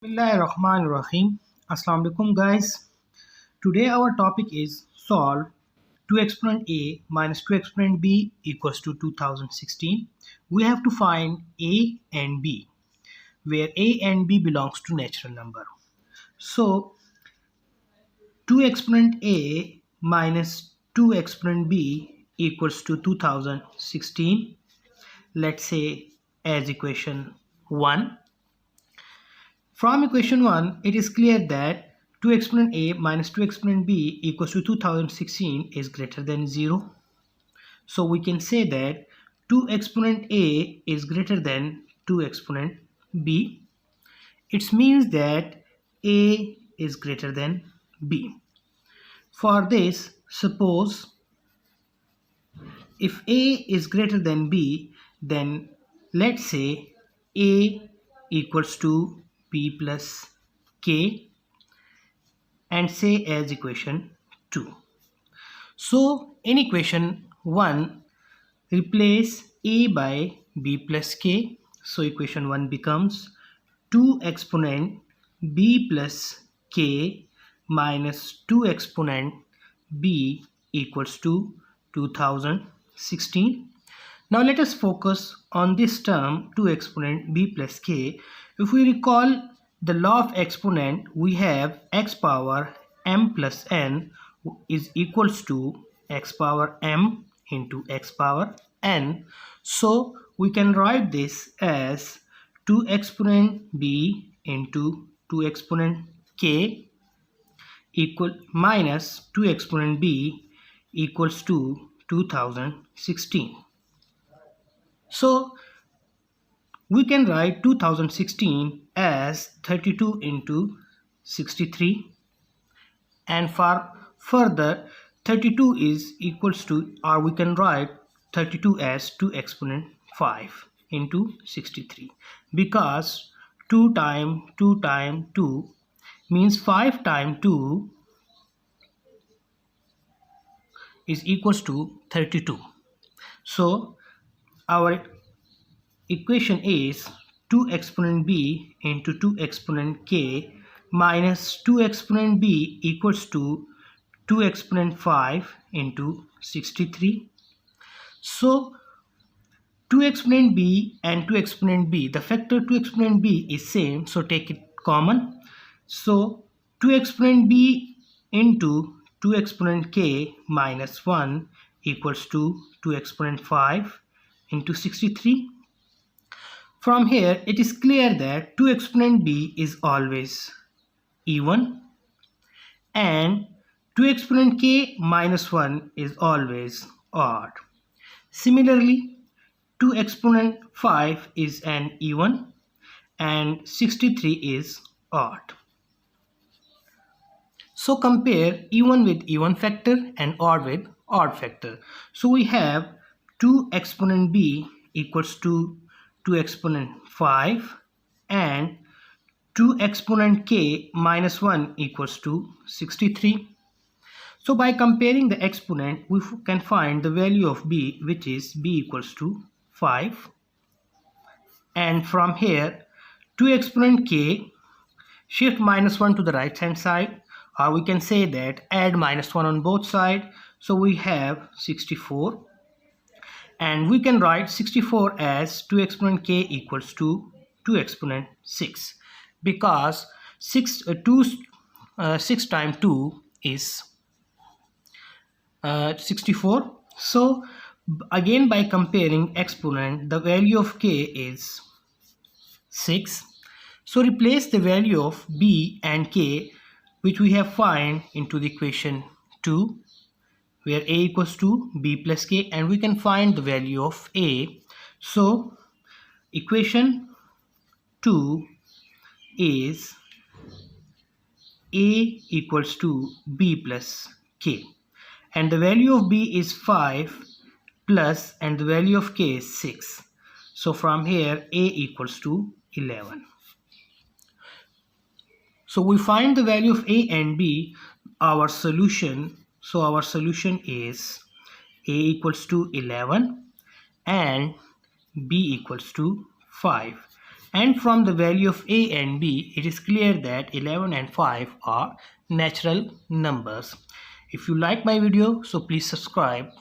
Bismillahirrahmanirrahim. Assalamu alaikum guys. Today our topic is solve 2 exponent a minus 2 exponent b equals to 2016. We have to find a and b, where a and b belongs to natural number. So 2 exponent a minus 2 exponent b equals to 2016. Let's say as equation 1. From equation 1, it is clear that 2 exponent a minus 2 exponent b equals to 2016 is greater than 0. So we can say that 2 exponent a is greater than 2 exponent b. It means that a is greater than b. For this, suppose if a is greater than b, then let's say a equals to b plus k and say as equation 2. So in equation 1, replace a by b plus k. So equation 1 becomes 2 exponent b plus k minus 2 exponent b equals to 2016. Now let us focus on this term 2 exponent b plus k. If we recall the law of exponent, we have x power m plus n is equals to x power m into x power n. So we can write this as 2 exponent b into 2 exponent k equal minus 2 exponent b equals to 2016. So we can write 2016 as 32 into 63, and for further 32 is equals to, or we can write 32 as 2 exponent 5 into 63, because 2 times 2 times 2 means 5 times 2 is equals to 32. So our equation is 2 exponent b into 2 exponent k minus 2 exponent b equals to 2 exponent 5 into 63. So 2 exponent b and 2 exponent b, the factor 2 exponent b is same, so take it common. So 2 exponent b into 2 exponent k minus 1 equals to 2 exponent 5 into 63. From here, it is clear that 2 exponent b is always even and 2 exponent k minus 1 is always odd. Similarly, 2 exponent 5 is an even and 63 is odd. So compare even with even factor and odd with odd factor. So we have 2 exponent b equals to 2 exponent 5 and 2 exponent k minus 1 equals to 63. So by comparing the exponent, we can find the value of b, which is b equals to 5. And from here, 2 exponent k, shift minus 1 to the right hand side, or we can say that add minus 1 on both sides. So we have 64. And we can write 64 as 2 exponent k equals to 2 exponent 6, because 6 times 2 is 64. So again, by comparing exponent, the value of k is 6. So replace the value of b and k, which we have find, into the equation 2, where a equals to b plus k, and we can find the value of a. So equation 2 is a equals to b plus k, and the value of b is 5 plus, and the value of k is 6. So from here, a equals to 11. So we find the value of a and b. Our solution, so our solution is a equals to 11 and b equals to 5. And from the value of a and b, it is clear that 11 and 5 are natural numbers. If you like my video, so please subscribe.